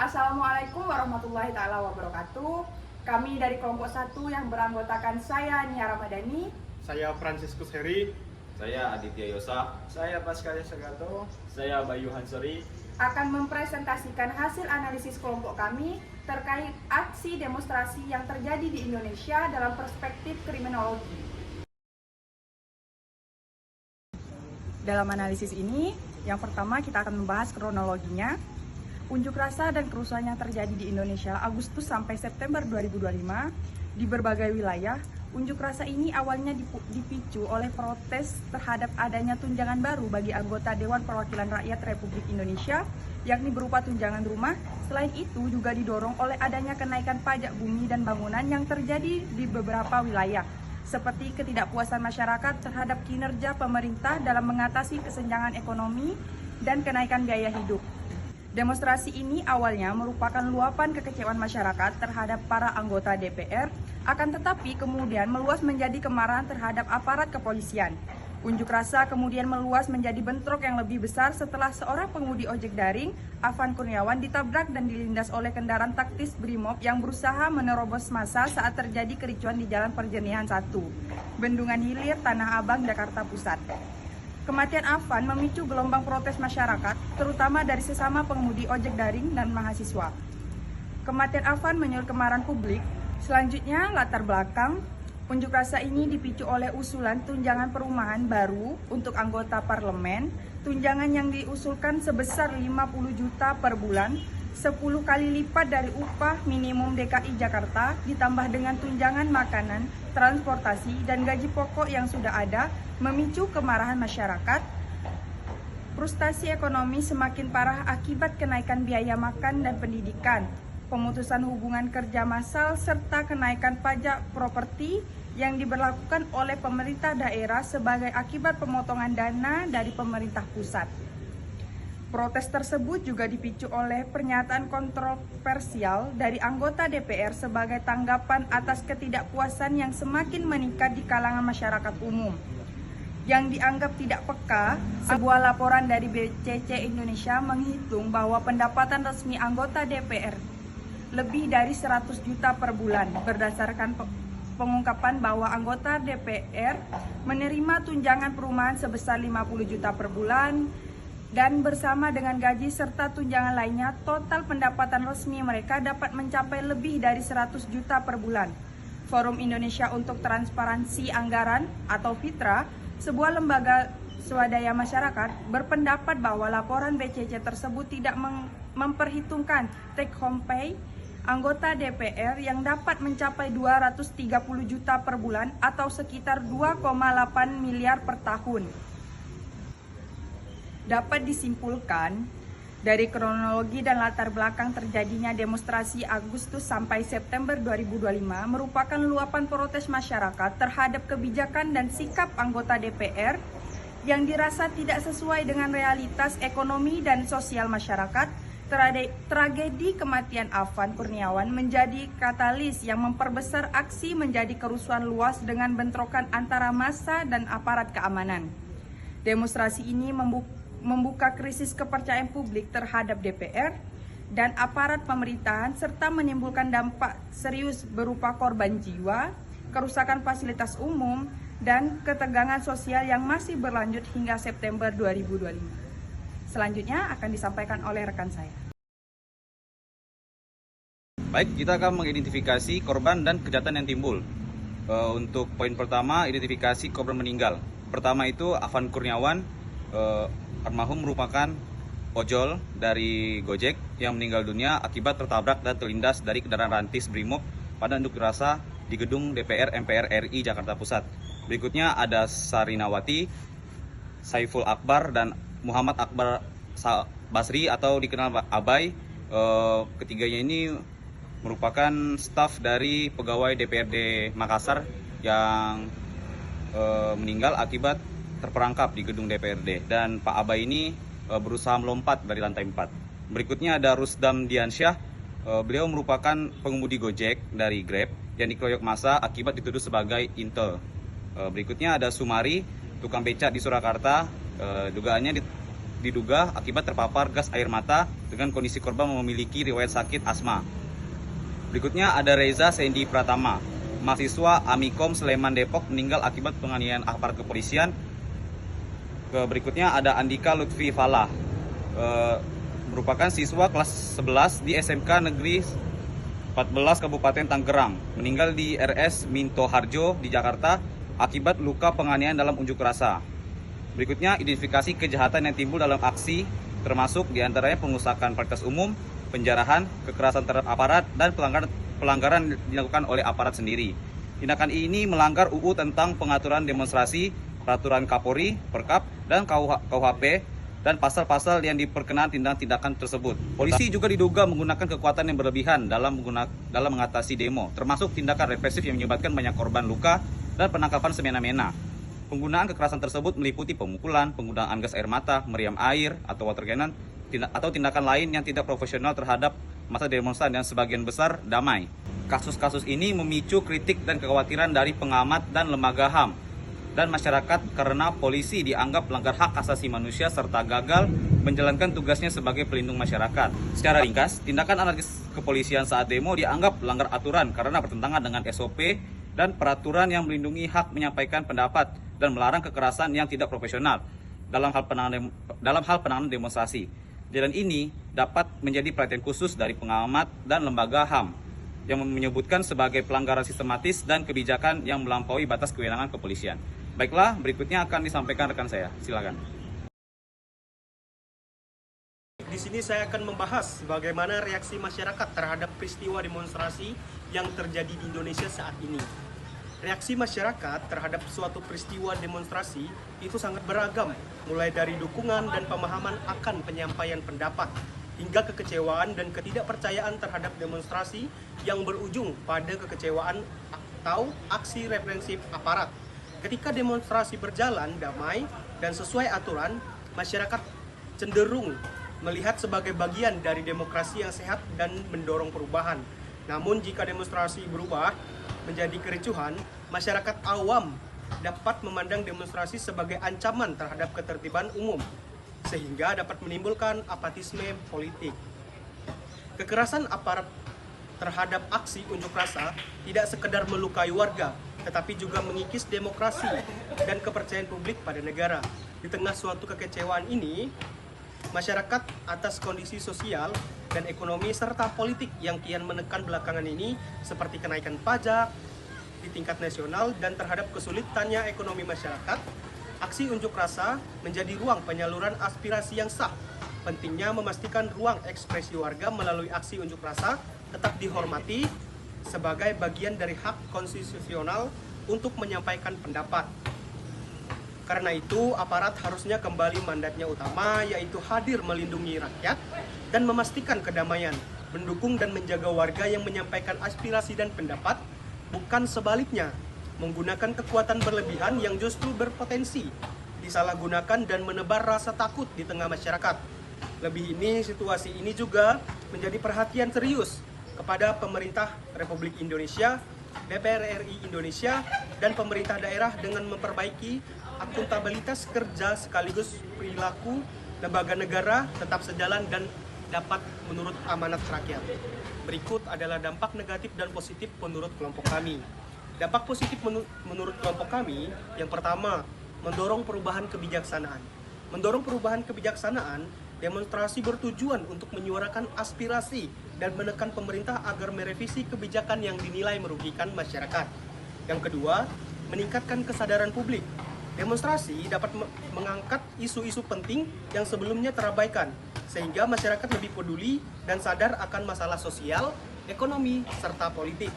Assalamualaikum warahmatullahi taala wabarakatuh. Kami dari kelompok 1 yang beranggotakan saya Nia Ramadhani, Saya Franciscus Heri. Saya Aditya Yosa. Saya Pascal Sagato. Saya Bayu Hansori. akan mempresentasikan hasil analisis kelompok kami terkait aksi demonstrasi yang terjadi di Indonesia dalam perspektif kriminologi. Dalam analisis ini, yang pertama kita akan membahas kronologinya. Unjuk rasa dan kerusuhan yang terjadi di Indonesia Agustus sampai September 2025 di berbagai wilayah. Unjuk rasa ini awalnya dipicu oleh protes terhadap adanya tunjangan baru bagi anggota Dewan Perwakilan Rakyat Republik Indonesia, yakni berupa tunjangan rumah. Selain itu juga didorong oleh adanya kenaikan pajak bumi dan bangunan yang terjadi di beberapa wilayah, seperti ketidakpuasan masyarakat terhadap kinerja pemerintah dalam mengatasi kesenjangan ekonomi dan kenaikan biaya hidup. Demonstrasi ini awalnya merupakan luapan kekecewaan masyarakat terhadap para anggota DPR, akan tetapi kemudian meluas menjadi kemarahan terhadap aparat kepolisian. Unjuk rasa kemudian meluas menjadi bentrok yang lebih besar setelah seorang pengemudi ojek daring, Afan Kurniawan, ditabrak dan dilindas oleh kendaraan taktis Brimob yang berusaha menerobos massa saat terjadi kericuan di Jalan Perjenihan 1, Bendungan Hilir, Tanah Abang, Jakarta Pusat. Kematian Afan memicu gelombang protes masyarakat, terutama dari sesama pengemudi ojek daring dan mahasiswa. Kematian Afan menyulut kemarahan publik. Selanjutnya, latar belakang unjuk rasa ini dipicu oleh usulan tunjangan perumahan baru untuk anggota parlemen. Tunjangan yang diusulkan sebesar 50 juta per bulan, 10 kali lipat dari upah minimum DKI Jakarta, ditambah dengan tunjangan makanan, transportasi, dan gaji pokok yang sudah ada, memicu kemarahan masyarakat. Frustasi ekonomi semakin parah akibat kenaikan biaya makan dan pendidikan, pemutusan hubungan kerja massal, serta kenaikan pajak properti yang diberlakukan oleh pemerintah daerah sebagai akibat pemotongan dana dari pemerintah pusat. Protes tersebut juga dipicu oleh pernyataan kontroversial dari anggota DPR sebagai tanggapan atas ketidakpuasan yang semakin meningkat di kalangan masyarakat umum. Yang dianggap tidak peka, sebuah laporan dari BCC Indonesia menghitung bahwa pendapatan resmi anggota DPR lebih dari 100 juta per bulan, berdasarkan pengungkapan bahwa anggota DPR menerima tunjangan perumahan sebesar 50 juta per bulan, dan bersama dengan gaji serta tunjangan lainnya, total pendapatan resmi mereka dapat mencapai lebih dari 100 juta per bulan. Forum Indonesia untuk Transparansi Anggaran atau FITRA, sebuah lembaga swadaya masyarakat, berpendapat bahwa laporan BCC tersebut tidak memperhitungkan take home pay anggota DPR yang dapat mencapai 230 juta per bulan atau sekitar 2,8 miliar per tahun. Dapat disimpulkan dari kronologi dan latar belakang terjadinya demonstrasi Agustus sampai September 2025 merupakan luapan protes masyarakat terhadap kebijakan dan sikap anggota DPR yang dirasa tidak sesuai dengan realitas ekonomi dan sosial masyarakat. Tragedi kematian Afan Kurniawan menjadi katalis yang memperbesar aksi menjadi kerusuhan luas dengan bentrokan antara massa dan aparat keamanan. Demonstrasi ini membuka krisis kepercayaan publik terhadap DPR dan aparat pemerintahan serta menimbulkan dampak serius berupa korban jiwa, kerusakan fasilitas umum, dan ketegangan sosial yang masih berlanjut hingga September 2025. Selanjutnya akan disampaikan oleh rekan saya. Baik, kita akan mengidentifikasi korban dan kejahatan yang timbul. Untuk poin pertama, identifikasi korban meninggal. Pertama itu Afan Kurniawan, almarhum merupakan ojol dari Gojek yang meninggal dunia akibat tertabrak dan terlindas dari kendaraan rantis Brimob pada unjuk rasa di gedung DPR MPR RI Jakarta Pusat. Berikutnya ada Sarinawati, Saiful Akbar, dan Muhammad Akbar Basri atau dikenal Abai. Ketiganya ini merupakan staf dari pegawai DPRD Makassar yang meninggal akibat terperangkap di gedung DPRD, dan Pak Abai ini berusaha melompat dari lantai 4. Berikutnya ada Rusdam Diansyah, beliau merupakan pengemudi Gojek dari Grab yang dikeroyok massa akibat dituduh sebagai intel. Berikutnya ada Sumari, tukang becak di Surakarta, dugaannya diduga akibat terpapar gas air mata dengan kondisi korban memiliki riwayat sakit asma. Berikutnya ada Reza Sendi Pratama, mahasiswa Amikom Sleman Depok, meninggal akibat penganiayaan aparat kepolisian. Berikutnya ada Andika Lutfi Falah, merupakan siswa kelas 11 di SMK Negeri 14 Kabupaten Tangerang, meninggal di RS Minto Harjo di Jakarta akibat luka penganiayaan dalam unjuk rasa. Berikutnya, identifikasi kejahatan yang timbul dalam aksi, termasuk diantaranya pengusakan fasilitas umum, penjarahan, kekerasan terhadap aparat, dan pelanggaran dilakukan oleh aparat sendiri. Tindakan ini melanggar UU tentang pengaturan demonstrasi, peraturan Kapolri, Perkap, dan KUHP, dan pasal-pasal yang diperkenan tindakan tersebut. Polisi juga diduga menggunakan kekuatan yang berlebihan dalam mengatasi demo, termasuk tindakan represif yang menyebabkan banyak korban luka dan penangkapan semena-mena. Penggunaan kekerasan tersebut meliputi pemukulan, penggunaan gas air mata, meriam air atau water cannon, atau tindakan lain yang tidak profesional terhadap massa demonstran yang sebagian besar damai. Kasus-kasus ini memicu kritik dan kekhawatiran dari pengamat dan lembaga HAM dan masyarakat karena polisi dianggap melanggar hak asasi manusia serta gagal menjalankan tugasnya sebagai pelindung masyarakat. Secara ringkas, tindakan anarkis kepolisian saat demo dianggap melanggar aturan karena bertentangan dengan SOP dan peraturan yang melindungi hak menyampaikan pendapat dan melarang kekerasan yang tidak profesional dalam hal penanganan demonstrasi. Kejadian ini dapat menjadi perhatian khusus dari pengamat dan lembaga HAM yang menyebutkan sebagai pelanggaran sistematis dan kebijakan yang melampaui batas kewenangan kepolisian. Baiklah, berikutnya akan disampaikan rekan saya. Silakan. Di sini saya akan membahas bagaimana reaksi masyarakat terhadap peristiwa demonstrasi yang terjadi di Indonesia saat ini. Reaksi masyarakat terhadap suatu peristiwa demonstrasi itu sangat beragam, mulai dari dukungan dan pemahaman akan penyampaian pendapat, hingga kekecewaan dan ketidakpercayaan terhadap demonstrasi yang berujung pada kekecewaan atau aksi represif aparat. Ketika demonstrasi berjalan damai dan sesuai aturan, masyarakat cenderung melihat sebagai bagian dari demokrasi yang sehat dan mendorong perubahan. Namun jika demonstrasi berubah menjadi kericuhan, masyarakat awam dapat memandang demonstrasi sebagai ancaman terhadap ketertiban umum, sehingga dapat menimbulkan apatisme politik. Kekerasan aparat terhadap aksi unjuk rasa tidak sekedar melukai warga, tetapi juga mengikis demokrasi dan kepercayaan publik pada negara. Di tengah suatu kekecewaan ini, masyarakat atas kondisi sosial dan ekonomi serta politik yang kian menekan belakangan ini seperti kenaikan pajak di tingkat nasional dan terhadap kesulitannya ekonomi masyarakat, aksi unjuk rasa menjadi ruang penyaluran aspirasi yang sah. Pentingnya memastikan ruang ekspresi warga melalui aksi unjuk rasa tetap dihormati sebagai bagian dari hak konstitusional untuk menyampaikan pendapat. Karena itu, aparat harusnya kembali mandatnya utama, yaitu hadir melindungi rakyat dan memastikan kedamaian, mendukung dan menjaga warga yang menyampaikan aspirasi dan pendapat, bukan sebaliknya, menggunakan kekuatan berlebihan yang justru berpotensi disalahgunakan dan menebar rasa takut di tengah masyarakat. Lebih ini, situasi ini juga menjadi perhatian serius kepada pemerintah Republik Indonesia, DPR RI Indonesia, dan pemerintah daerah dengan memperbaiki akuntabilitas kerja sekaligus perilaku lembaga negara tetap sejalan dan dapat menurut amanat rakyat. Berikut adalah dampak negatif dan positif menurut kelompok kami. Dampak positif menurut kelompok kami, yang pertama, mendorong perubahan kebijaksanaan. Mendorong perubahan kebijaksanaan, demonstrasi bertujuan untuk menyuarakan aspirasi dan menekan pemerintah agar merevisi kebijakan yang dinilai merugikan masyarakat. Yang kedua, meningkatkan kesadaran publik. Demonstrasi dapat mengangkat isu-isu penting yang sebelumnya terabaikan, sehingga masyarakat lebih peduli dan sadar akan masalah sosial, ekonomi, serta politik.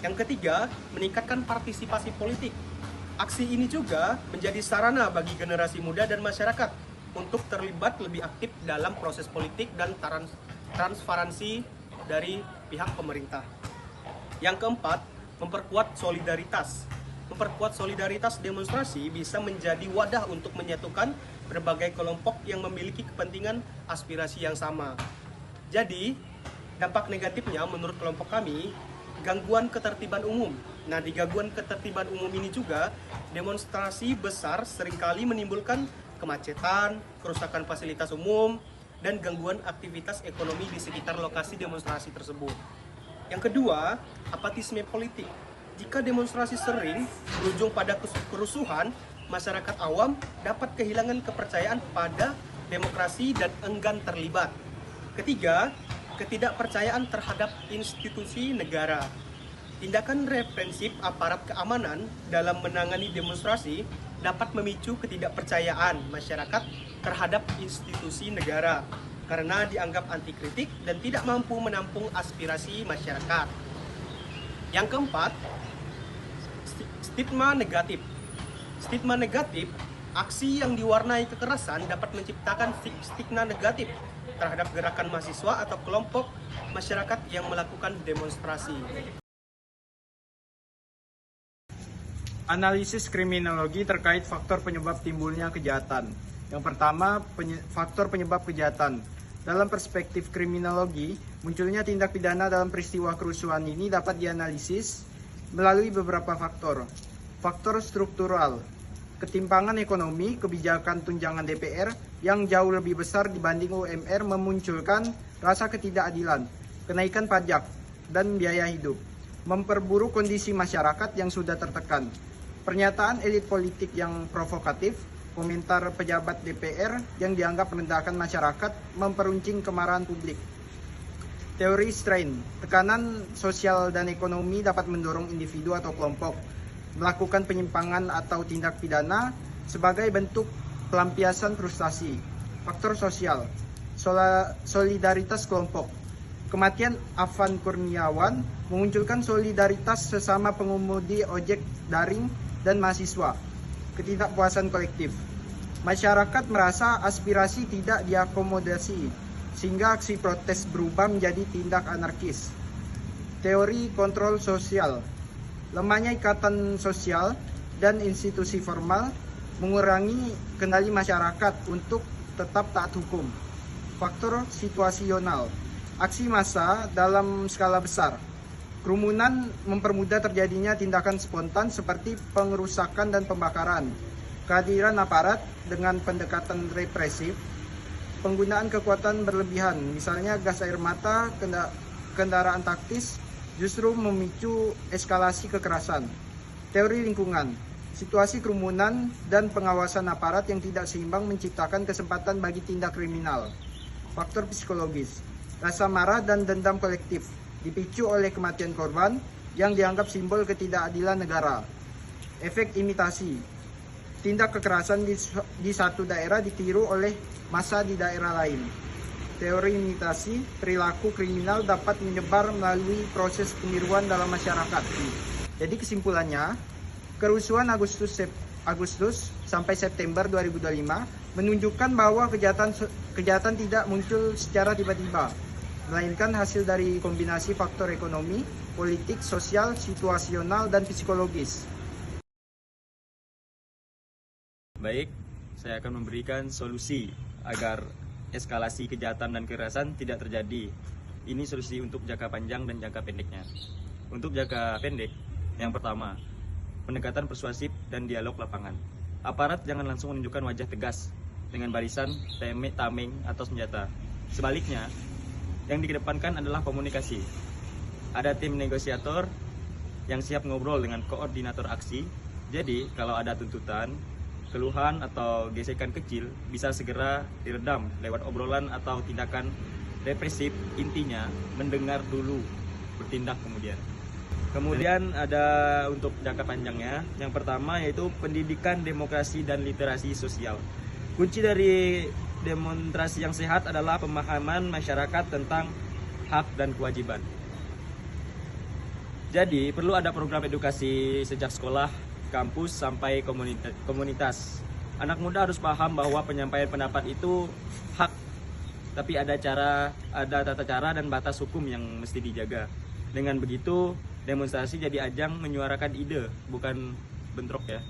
Yang ketiga, meningkatkan partisipasi politik. Aksi ini juga menjadi sarana bagi generasi muda dan masyarakat untuk terlibat lebih aktif dalam proses politik dan transparansi dari pihak pemerintah. Yang keempat, memperkuat solidaritas. Memperkuat solidaritas demonstrasi bisa menjadi wadah untuk menyatukan berbagai kelompok yang memiliki kepentingan aspirasi yang sama. Jadi, dampak negatifnya menurut kelompok kami, gangguan ketertiban umum. Nah, di gangguan ketertiban umum ini juga, demonstrasi besar seringkali menimbulkan kemacetan, kerusakan fasilitas umum, dan gangguan aktivitas ekonomi di sekitar lokasi demonstrasi tersebut. Yang kedua, apatisme politik. Jika demonstrasi sering berujung pada kerusuhan, masyarakat awam dapat kehilangan kepercayaan pada demokrasi dan enggan terlibat. Ketiga, ketidakpercayaan terhadap institusi negara. Tindakan represif aparat keamanan dalam menangani demonstrasi dapat memicu ketidakpercayaan masyarakat terhadap institusi negara karena dianggap anti kritik dan tidak mampu menampung aspirasi masyarakat. Yang keempat, stigma negatif. Stigma negatif, aksi yang diwarnai kekerasan dapat menciptakan stigma negatif terhadap gerakan mahasiswa atau kelompok masyarakat yang melakukan demonstrasi. Analisis kriminologi terkait faktor penyebab timbulnya kejahatan. Yang pertama, faktor penyebab kejahatan. Dalam perspektif kriminologi, munculnya tindak pidana dalam peristiwa kerusuhan ini dapat dianalisis melalui beberapa faktor. Faktor struktural, ketimpangan ekonomi, kebijakan tunjangan DPR yang jauh lebih besar dibanding UMR memunculkan rasa ketidakadilan, kenaikan pajak, dan biaya hidup, memperburuk kondisi masyarakat yang sudah tertekan. Pernyataan elit politik yang provokatif, komentar pejabat DPR yang dianggap merendahkan masyarakat, memperuncing kemarahan publik. Teori strain, tekanan sosial dan ekonomi dapat mendorong individu atau kelompok melakukan penyimpangan atau tindak pidana sebagai bentuk pelampiasan frustasi. Faktor sosial, solidaritas kelompok. Kematian Afan Kurniawan memunculkan solidaritas sesama pengemudi ojek daring dan mahasiswa. Ketidakpuasan kolektif. Masyarakat merasa aspirasi tidak diakomodasi, sehingga aksi protes berubah menjadi tindak anarkis. Teori kontrol sosial. Lemahnya ikatan sosial dan institusi formal mengurangi kendali masyarakat untuk tetap taat hukum. Faktor situasional. Aksi massa dalam skala besar. Kerumunan mempermudah terjadinya tindakan spontan seperti pengerusakan dan pembakaran. Kehadiran aparat dengan pendekatan represif, penggunaan kekuatan berlebihan, misalnya gas air mata, kendaraan taktis, justru memicu eskalasi kekerasan. Teori lingkungan, situasi kerumunan dan pengawasan aparat yang tidak seimbang menciptakan kesempatan bagi tindak kriminal. Faktor psikologis, rasa marah dan dendam kolektif dipicu oleh kematian korban yang dianggap simbol ketidakadilan negara. Efek imitasi, tindak kekerasan di satu daerah ditiru oleh massa di daerah lain. Teori imitasi, perilaku kriminal dapat menyebar melalui proses peniruan dalam masyarakat. Jadi kesimpulannya, kerusuhan Agustus sampai September 2025 menunjukkan bahwa kejahatan tidak muncul secara tiba-tiba, melainkan hasil dari kombinasi faktor ekonomi, politik, sosial, situasional, dan psikologis. Baik, saya akan memberikan solusi agar eskalasi kejahatan dan kekerasan tidak terjadi. Ini solusi untuk jangka panjang dan jangka pendeknya. Untuk jangka pendek, yang pertama, pendekatan persuasif dan dialog lapangan. Aparat jangan langsung menunjukkan wajah tegas dengan barisan, tameng, atau senjata. Sebaliknya, yang dikedepankan adalah komunikasi. Ada tim negosiator yang siap ngobrol dengan koordinator aksi. Jadi, kalau ada tuntutan, keluhan atau gesekan kecil bisa segera diredam lewat obrolan atau tindakan represif. Intinya mendengar dulu, bertindak kemudian. Kemudian ada untuk jangka panjangnya. Yang pertama yaitu pendidikan demokrasi dan literasi sosial. Kunci dari demonstrasi yang sehat adalah pemahaman masyarakat tentang hak dan kewajiban. Jadi perlu ada program edukasi sejak sekolah, kampus sampai komunitas. Anak muda harus paham bahwa penyampaian pendapat itu hak, tapi ada tata cara dan batas hukum yang mesti dijaga. Dengan begitu, demonstrasi jadi ajang menyuarakan ide, bukan bentrok ya.